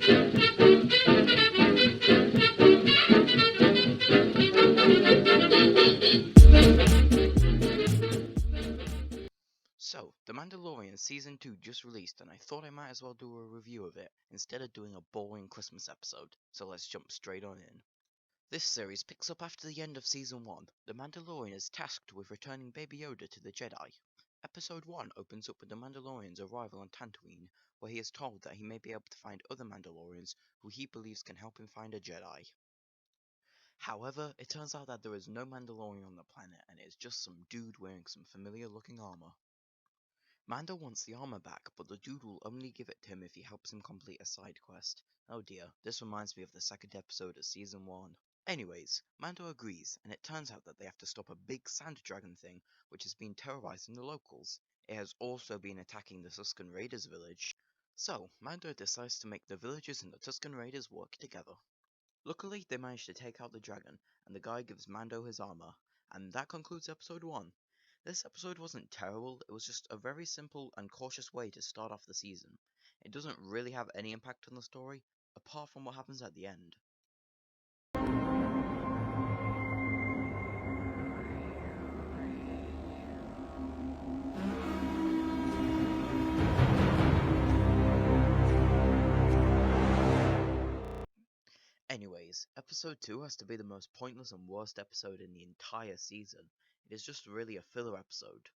So, The Mandalorian Season 2 just released, and I thought I might as well do a review of it instead of doing a boring Christmas episode, so let's jump straight on in. This series picks up after the end of Season 1. The Mandalorian is tasked with returning Baby Yoda to the Jedi. Episode 1 opens up with the Mandalorian's arrival on Tatooine, where he is told that he may be able to find other Mandalorians who he believes can help him find a Jedi. However, it turns out that there is no Mandalorian on the planet and it is just some dude wearing some familiar looking armor. Mando wants the armor back, but the dude will only give it to him if he helps him complete a side quest. Oh dear, this reminds me of the second episode of Season 1. Anyways, Mando agrees, and it turns out that they have to stop a big sand dragon thing which has been terrorizing the locals. It has also been attacking the Tusken Raiders village. So, Mando decides to make the villagers and the Tusken Raiders work together. Luckily, they manage to take out the dragon, and the guy gives Mando his armor. And that concludes episode 1. This episode wasn't terrible, it was just a very simple and cautious way to start off the season. It doesn't really have any impact on the story, apart from what happens at the end. Anyways, episode 2 has to be the most pointless and worst episode in the entire season. It is just really a filler episode.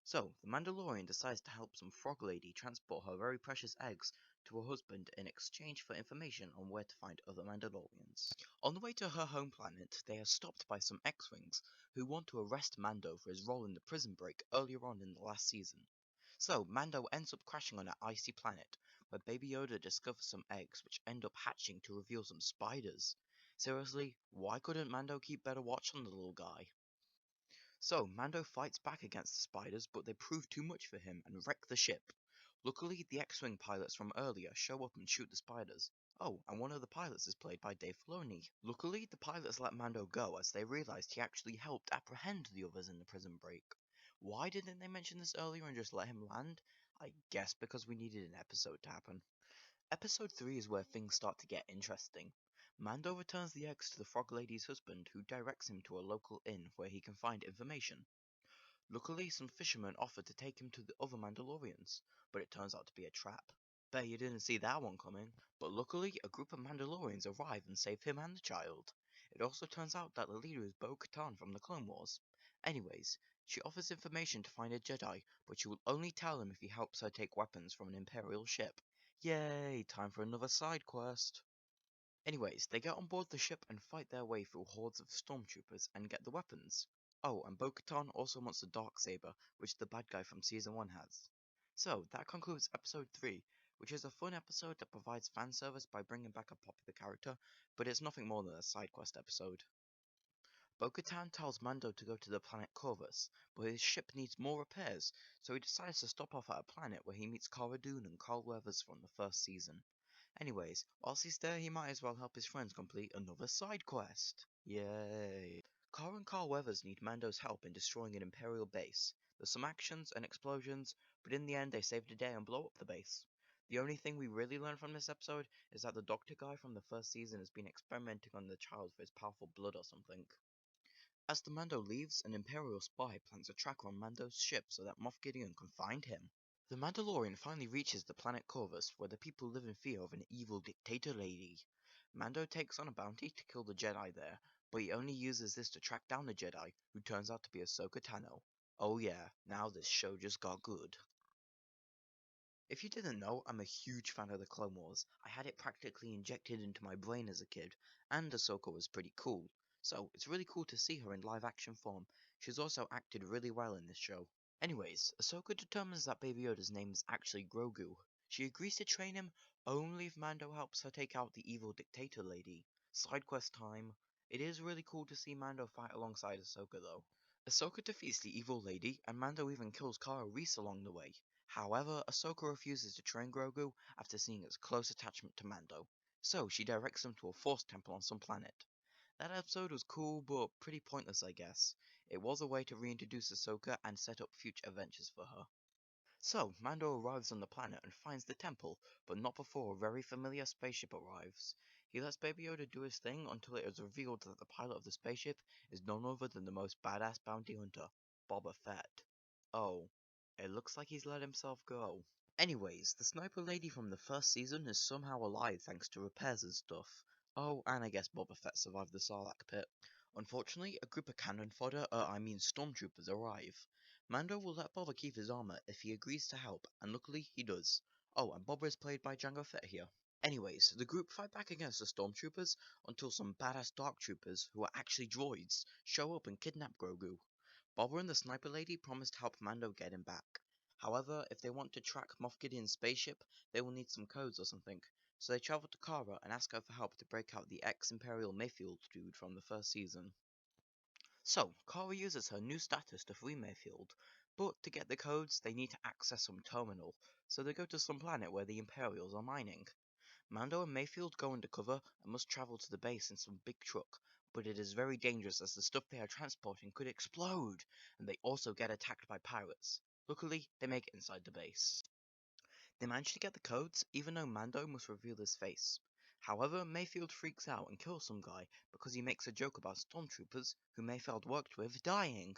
So, the Mandalorian decides to help some frog lady transport her very precious eggs to her husband in exchange for information on where to find other Mandalorians. On the way to her home planet, they are stopped by some X-Wings who want to arrest Mando for his role in the prison break earlier on in the last season. So, Mando ends up crashing on an icy planet, where Baby Yoda discovers some eggs which end up hatching to reveal some spiders. Seriously, why couldn't Mando keep better watch on the little guy? So, Mando fights back against the spiders, but they prove too much for him and wreck the ship. Luckily, the X-Wing pilots from earlier show up and shoot the spiders. Oh, and one of the pilots is played by Dave Filoni. Luckily, the pilots let Mando go as they realized he actually helped apprehend the others in the prison break. Why didn't they mention this earlier and just let him land? I guess because we needed an episode to happen. Episode 3 is where things start to get interesting. Mando returns the eggs to the frog lady's husband, who directs him to a local inn where he can find information. Luckily, some fishermen offer to take him to the other Mandalorians, but it turns out to be a trap. Bet you didn't see that one coming, but luckily a group of Mandalorians arrive and save him and the child. It also turns out that the leader is Bo-Katan from the Clone Wars. Anyways, she offers information to find a Jedi, but she will only tell him if he helps her take weapons from an Imperial ship. Yay, time for another side quest. Anyways, they get on board the ship and fight their way through hordes of stormtroopers and get the weapons. Oh, and Bo-Katan also wants the Darksaber, which the bad guy from Season 1 has. So, that concludes Episode 3, which is a fun episode that provides fan service by bringing back a popular character, but it's nothing more than a side quest episode. Bo-Katan tells Mando to go to the planet Corvus, but his ship needs more repairs, so he decides to stop off at a planet where he meets Cara Dune and Carl Weathers from the first season. Anyways, whilst he's there, he might as well help his friends complete another side quest. Yay! Cara and Carl Weathers need Mando's help in destroying an Imperial base. There's some actions and explosions, but in the end they save the day and blow up the base. The only thing we really learn from this episode is that the doctor guy from the first season has been experimenting on the child for his powerful blood or something. As the Mando leaves, an Imperial spy plants a tracker on Mando's ship so that Moff Gideon can find him. The Mandalorian finally reaches the planet Corvus, where the people live in fear of an evil dictator lady. Mando takes on a bounty to kill the Jedi there, but he only uses this to track down the Jedi, who turns out to be Ahsoka Tano. Oh yeah, now this show just got good. If you didn't know, I'm a huge fan of the Clone Wars. I had it practically injected into my brain as a kid, and Ahsoka was pretty cool. So, it's really cool to see her in live action form. She's also acted really well in this show. Anyways, Ahsoka determines that Baby Yoda's name is actually Grogu. She agrees to train him only if Mando helps her take out the evil dictator lady. Side quest time. It is really cool to see Mando fight alongside Ahsoka though. Ahsoka defeats the evil lady, and Mando even kills Cara Reese along the way. However, Ahsoka refuses to train Grogu after seeing his close attachment to Mando, so she directs him to a Force temple on some planet. That episode was cool, but pretty pointless I guess. It was a way to reintroduce Ahsoka and set up future adventures for her. So, Mando arrives on the planet and finds the temple, but not before a very familiar spaceship arrives. He lets Baby Yoda do his thing until it is revealed that the pilot of the spaceship is none other than the most badass bounty hunter, Boba Fett. Oh, it looks like he's let himself go. Anyways, the sniper lady from the first season is somehow alive thanks to repairs and stuff. Oh, and I guess Boba Fett survived the Sarlacc pit. Unfortunately, a group of cannon fodder, stormtroopers arrive. Mando will let Boba keep his armor if he agrees to help, and luckily he does. Oh, and Boba is played by Jango Fett here. Anyways, the group fight back against the stormtroopers until some badass dark troopers, who are actually droids, show up and kidnap Grogu. Boba and the sniper lady promise to help Mando get him back. However, if they want to track Moff Gideon's spaceship, they will need some codes or something, so they travel to Kara and ask her for help to break out the ex-Imperial Mayfield dude from the first season. So, Kara uses her new status to free Mayfield, but to get the codes, they need to access some terminal, so they go to some planet where the Imperials are mining. Mando and Mayfield go undercover and must travel to the base in some big truck, but it is very dangerous as the stuff they are transporting could explode, and they also get attacked by pirates. Luckily, they make it inside the base. They manage to get the codes, even though Mando must reveal his face. However, Mayfield freaks out and kills some guy because he makes a joke about stormtroopers who Mayfield worked with dying.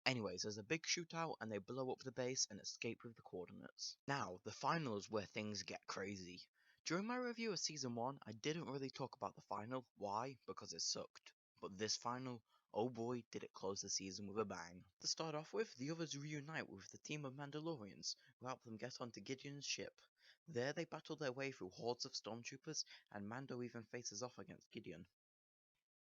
Anyways, there's a big shootout and they blow up the base and escape with the coordinates. Now, the final is where things get crazy. During my review of Season 1, I didn't really talk about the final. Why? Because it sucked. But this final, oh boy, did it close the season with a bang. To start off with, the others reunite with the team of Mandalorians, who help them get onto Gideon's ship. There they battle their way through hordes of stormtroopers, and Mando even faces off against Gideon.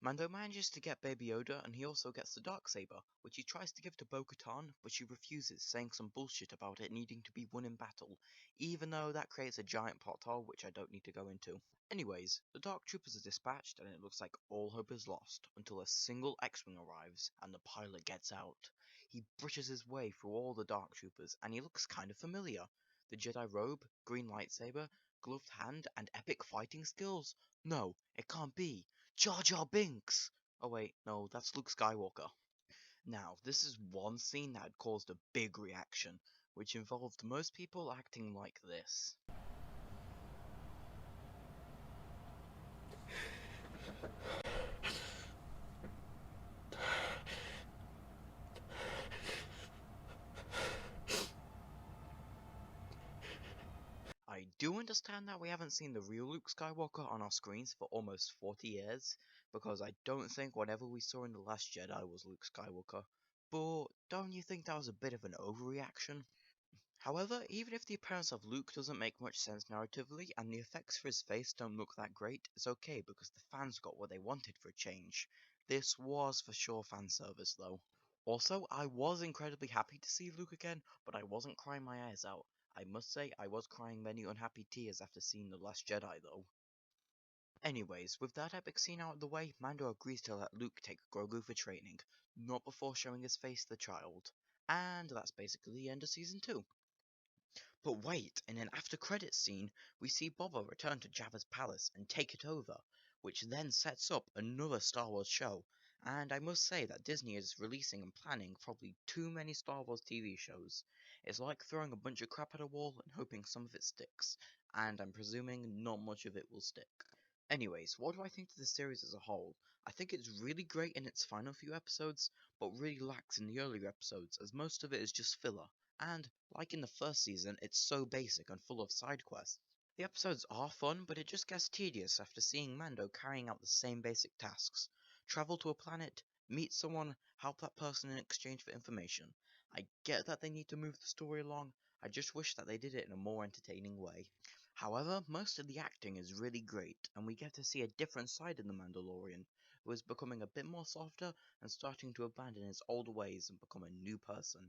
Mando manages to get Baby Yoda, and he also gets the Darksaber, which he tries to give to Bo-Katan, but she refuses, saying some bullshit about it needing to be won in battle, even though that creates a giant plot hole which I don't need to go into. Anyways, the Dark Troopers are dispatched, and it looks like all hope is lost, until a single X-Wing arrives, and the pilot gets out. He brushes his way through all the Dark Troopers, and he looks kind of familiar. The Jedi robe, green lightsaber, gloved hand, and epic fighting skills? No, it can't be. Jar Jar Binks! Oh wait, no, that's Luke Skywalker. Now, this is one scene that had caused a big reaction, which involved most people acting like this. I do understand that we haven't seen the real Luke Skywalker on our screens for almost 40 years, because I don't think whatever we saw in The Last Jedi was Luke Skywalker, but don't you think that was a bit of an overreaction? However, even if the appearance of Luke doesn't make much sense narratively, and the effects for his face don't look that great, it's okay because the fans got what they wanted for a change. This was for sure fan service though. Also, I was incredibly happy to see Luke again, but I wasn't crying my eyes out. I must say, I was crying many unhappy tears after seeing The Last Jedi though. Anyways, with that epic scene out of the way, Mando agrees to let Luke take Grogu for training, not before showing his face to the child. And that's basically the end of Season 2. But wait, in an after credits scene, we see Boba return to Jabba's palace and take it over, which then sets up another Star Wars show. And I must say that Disney is releasing and planning probably too many Star Wars TV shows. It's like throwing a bunch of crap at a wall and hoping some of it sticks, and I'm presuming not much of it will stick. Anyways, what do I think of the series as a whole? I think it's really great in its final few episodes, but really lacks in the earlier episodes, as most of it is just filler. And, like in the first season, it's so basic and full of side quests. The episodes are fun, but it just gets tedious after seeing Mando carrying out the same basic tasks. Travel to a planet, meet someone, help that person in exchange for information. I get that they need to move the story along, I just wish that they did it in a more entertaining way. However, most of the acting is really great, and we get to see a different side of the Mandalorian, who is becoming a bit more softer and starting to abandon his old ways and become a new person.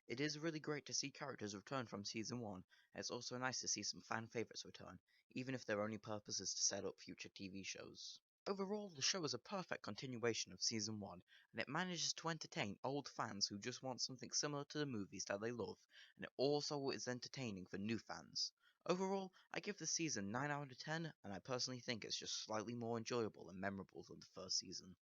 It is really great to see characters return from Season 1, and it's also nice to see some fan favourites return, even if their only purpose is to set up future TV shows. Overall, the show is a perfect continuation of Season 1, and it manages to entertain old fans who just want something similar to the movies that they love, and it also is entertaining for new fans. Overall, I give the season 9 out of 10, and I personally think it's just slightly more enjoyable and memorable than the first season.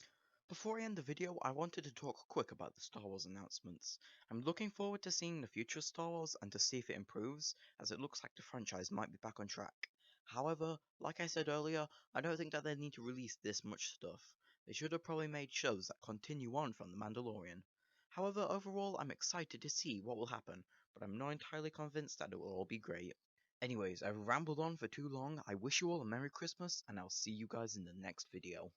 Before I end the video, I wanted to talk quick about the Star Wars announcements. I'm looking forward to seeing the future of Star Wars and to see if it improves, as it looks like the franchise might be back on track. However, like I said earlier, I don't think that they need to release this much stuff. They should have probably made shows that continue on from The Mandalorian. However, overall, I'm excited to see what will happen, but I'm not entirely convinced that it will all be great. Anyways, I've rambled on for too long. I wish you all a Merry Christmas, and I'll see you guys in the next video.